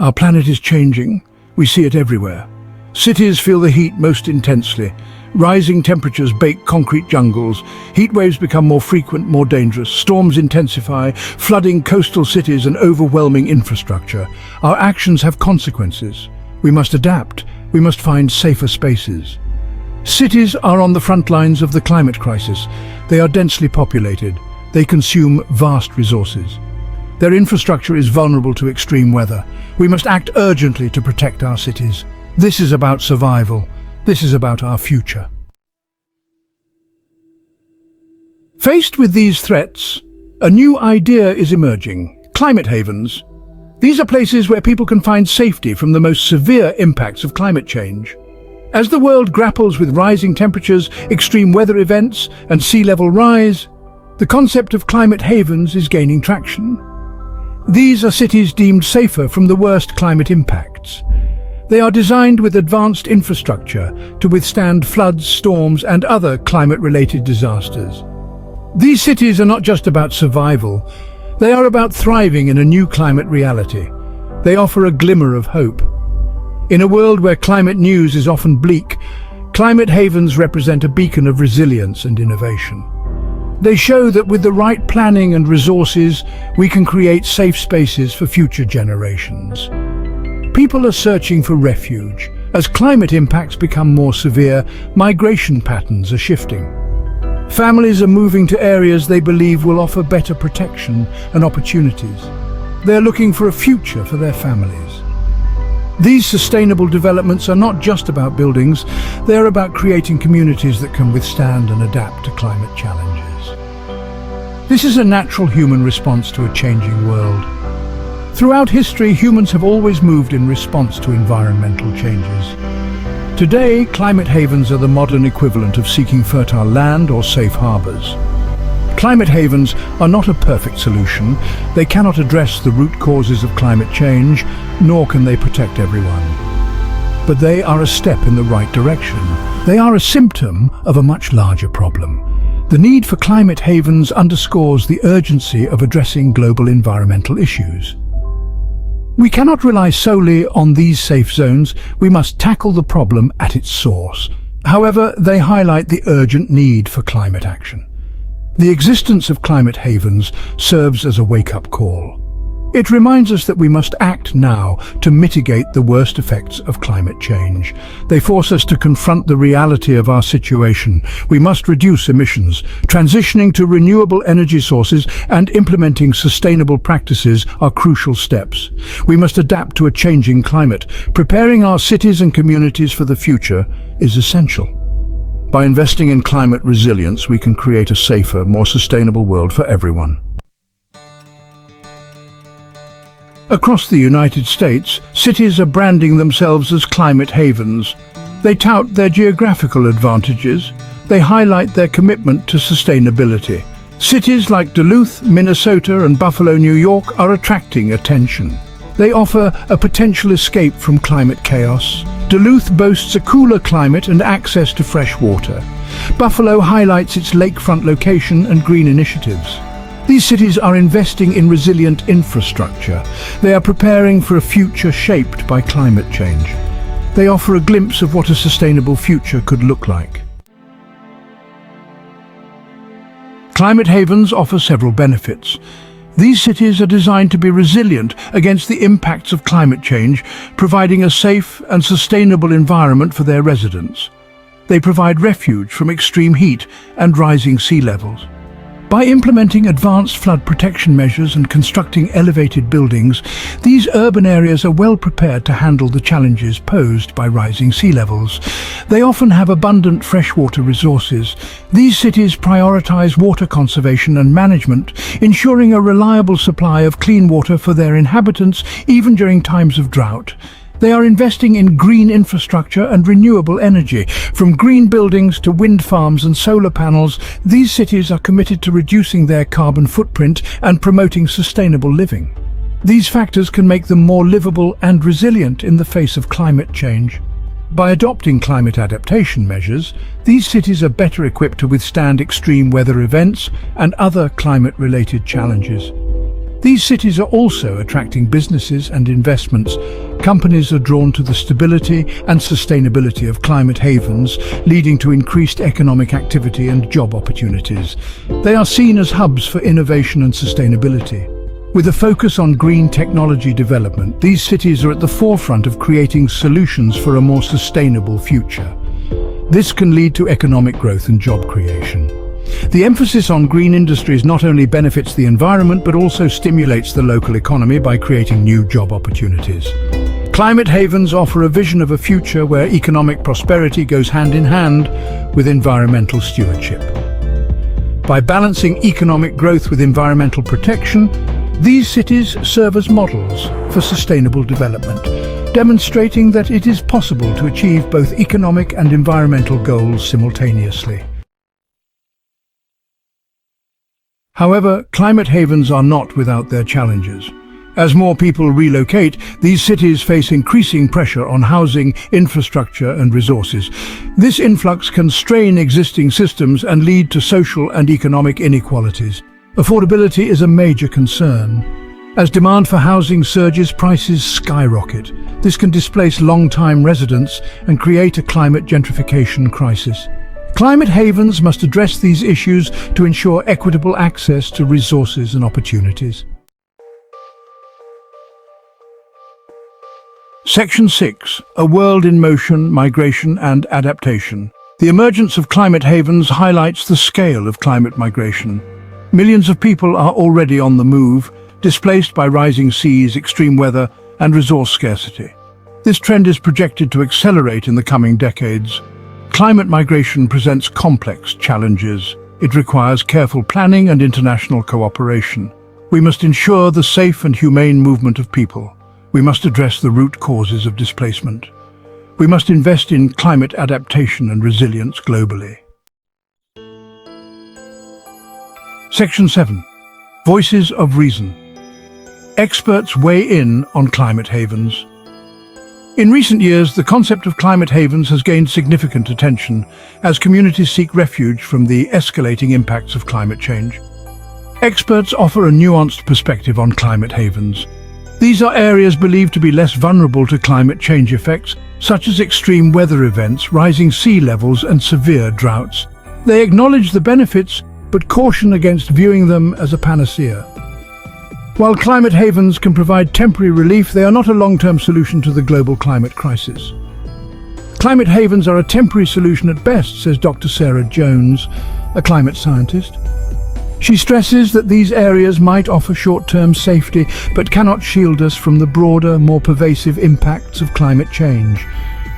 Our planet is changing. We see it everywhere. Cities feel the heat most intensely. Rising temperatures bake concrete jungles. Heat waves become more frequent, more dangerous. Storms intensify, flooding coastal cities and overwhelming infrastructure. Our actions have consequences. We must adapt. We must find safer spaces. Cities are on the front lines of the climate crisis. They are densely populated. They consume vast resources. Their infrastructure is vulnerable to extreme weather. We must act urgently to protect our cities. This is about survival. This is about our future. Faced with these threats, a new idea is emerging: climate havens. These are places where people can find safety from the most severe impacts of climate change. As the world grapples with rising temperatures, extreme weather events, and sea level rise, the concept of climate havens is gaining traction. These are cities deemed safer from the worst climate impacts. They are designed with advanced infrastructure to withstand floods, storms, and other climate-related disasters. These cities are not just about survival. They are about thriving in a new climate reality. They offer a glimmer of hope. In a world where climate news is often bleak, climate havens represent a beacon of resilience and innovation. They show that with the right planning and resources, we can create safe spaces for future generations. People are searching for refuge. As climate impacts become more severe, migration patterns are shifting. Families are moving to areas they believe will offer better protection and opportunities. They're looking for a future for their families. These sustainable developments are not just about buildings, they're about creating communities that can withstand and adapt to climate challenges. This is a natural human response to a changing world. Throughout history, humans have always moved in response to environmental changes. Today, climate havens are the modern equivalent of seeking fertile land or safe harbors. Climate havens are not a perfect solution. They cannot address the root causes of climate change, nor can they protect everyone. But they are a step in the right direction. They are a symptom of a much larger problem. The need for climate havens underscores the urgency of addressing global environmental issues. We cannot rely solely on these safe zones. We must tackle the problem at its source. However, they highlight the urgent need for climate action. The existence of climate havens serves as a wake-up call. It reminds us that we must act now to mitigate the worst effects of climate change. They force us to confront the reality of our situation. We must reduce emissions. Transitioning to renewable energy sources and implementing sustainable practices are crucial steps. We must adapt to a changing climate. Preparing our cities and communities for the future is essential. By investing in climate resilience, we can create a safer, more sustainable world for everyone. Across the United States, cities are branding themselves as climate havens. They tout their geographical advantages. They highlight their commitment to sustainability. Cities like Duluth, Minnesota, and Buffalo, New York are attracting attention. They offer a potential escape from climate chaos. Duluth boasts a cooler climate and access to fresh water. Buffalo highlights its lakefront location and green initiatives. These cities are investing in resilient infrastructure. They are preparing for a future shaped by climate change. They offer a glimpse of what a sustainable future could look like. Climate havens offer several benefits. These cities are designed to be resilient against the impacts of climate change, providing a safe and sustainable environment for their residents. They provide refuge from extreme heat and rising sea levels. By implementing advanced flood protection measures and constructing elevated buildings, these urban areas are well prepared to handle the challenges posed by rising sea levels. They often have abundant freshwater resources. These cities prioritize water conservation and management, ensuring a reliable supply of clean water for their inhabitants even during times of drought. They are investing in green infrastructure and renewable energy. From green buildings to wind farms and solar panels, these cities are committed to reducing their carbon footprint and promoting sustainable living. These factors can make them more livable and resilient in the face of climate change. By adopting climate adaptation measures, these cities are better equipped to withstand extreme weather events and other climate-related challenges. These cities are also attracting businesses and investments. Companies are drawn to the stability and sustainability of climate havens, leading to increased economic activity and job opportunities. They are seen as hubs for innovation and sustainability. With a focus on green technology development, these cities are at the forefront of creating solutions for a more sustainable future. This can lead to economic growth and job creation. The emphasis on green industries not only benefits the environment but also stimulates the local economy by creating new job opportunities. Climate havens offer a vision of a future where economic prosperity goes hand in hand with environmental stewardship. By balancing economic growth with environmental protection, these cities serve as models for sustainable development, demonstrating that it is possible to achieve both economic and environmental goals simultaneously. However, climate havens are not without their challenges. As more people relocate, these cities face increasing pressure on housing, infrastructure and resources. This influx can strain existing systems and lead to social and economic inequalities. Affordability is a major concern. As demand for housing surges, prices skyrocket. This can displace long-time residents and create a climate gentrification crisis. Climate havens must address these issues to ensure equitable access to resources and opportunities. Section 6. A World in Motion, Migration and Adaptation. The emergence of climate havens highlights the scale of climate migration. Millions of people are already on the move, displaced by rising seas, extreme weather and resource scarcity. This trend is projected to accelerate in the coming decades. Climate migration presents complex challenges. It requires careful planning and international cooperation. We must ensure the safe and humane movement of people. We must address the root causes of displacement. We must invest in climate adaptation and resilience globally. Section 7. Voices of Reason. Experts weigh in on climate havens. In recent years, the concept of climate havens has gained significant attention as communities seek refuge from the escalating impacts of climate change. Experts offer a nuanced perspective on climate havens. These are areas believed to be less vulnerable to climate change effects, such as extreme weather events, rising sea levels, and severe droughts. They acknowledge the benefits, but caution against viewing them as a panacea. While climate havens can provide temporary relief, they are not a long-term solution to the global climate crisis. Climate havens are a temporary solution at best, says Dr. Sarah Jones, a climate scientist. She stresses that these areas might offer short-term safety, but cannot shield us from the broader, more pervasive impacts of climate change.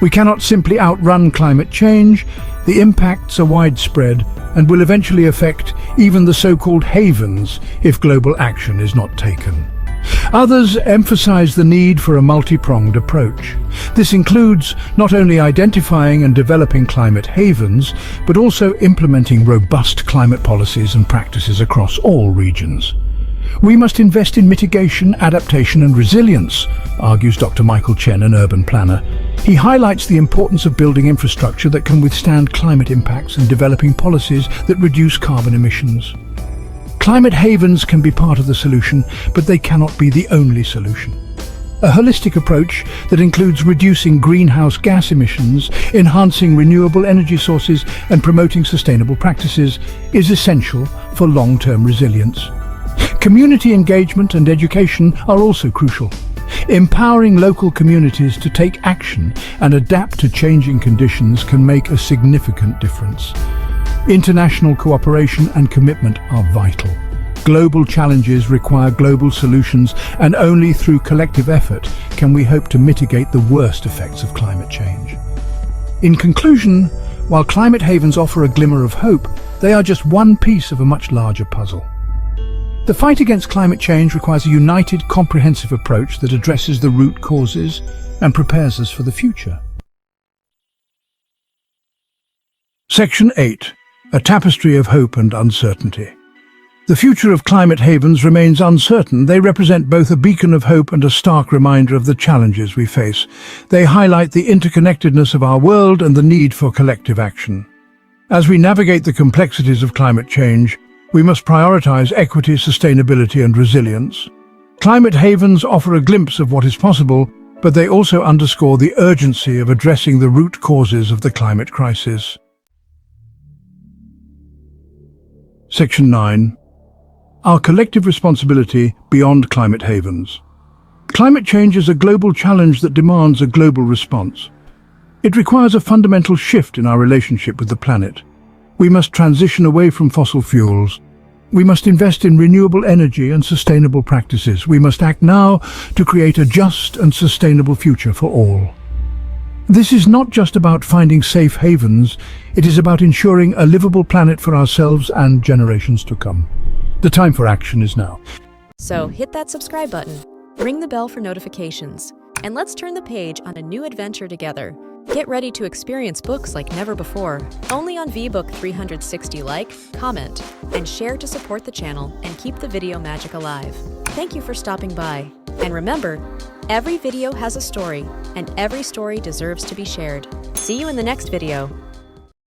We cannot simply outrun climate change. The impacts are widespread and will eventually affect even the so-called havens if global action is not taken. Others emphasize the need for a multi-pronged approach. This includes not only identifying and developing climate havens, but also implementing robust climate policies and practices across all regions. We must invest in mitigation, adaptation and resilience, argues Dr. Michael Chen, an urban planner. He highlights the importance of building infrastructure that can withstand climate impacts and developing policies that reduce carbon emissions. Climate havens can be part of the solution, but they cannot be the only solution. A holistic approach that includes reducing greenhouse gas emissions, enhancing renewable energy sources and promoting sustainable practices is essential for long-term resilience. Community engagement and education are also crucial. Empowering local communities to take action and adapt to changing conditions can make a significant difference. International cooperation and commitment are vital. Global challenges require global solutions, and only through collective effort can we hope to mitigate the worst effects of climate change. In conclusion, while climate havens offer a glimmer of hope, they are just one piece of a much larger puzzle. The fight against climate change requires a united, comprehensive approach that addresses the root causes and prepares us for the future. Section 8. A Tapestry of Hope and Uncertainty. The future of climate havens remains uncertain. They represent both a beacon of hope and a stark reminder of the challenges we face. They highlight the interconnectedness of our world and the need for collective action. As we navigate the complexities of climate change, we must prioritize equity, sustainability and resilience. Climate havens offer a glimpse of what is possible, but they also underscore the urgency of addressing the root causes of the climate crisis. Section 9. Our collective responsibility beyond climate havens. Climate change is a global challenge that demands a global response. It requires a fundamental shift in our relationship with the planet. We must transition away from fossil fuels. We must invest in renewable energy and sustainable practices. We must act now to create a just and sustainable future for all. This is not just about finding safe havens, it is about ensuring a livable planet for ourselves and generations to come. The time for action is now. So hit that subscribe button, ring the bell for notifications, and let's turn the page on a new adventure together. Get ready to experience books like never before, only on VBook 360. Like, comment, and share to support the channel and keep the video magic alive. Thank you for stopping by. And remember, every video has a story, and every story deserves to be shared. See you in the next video.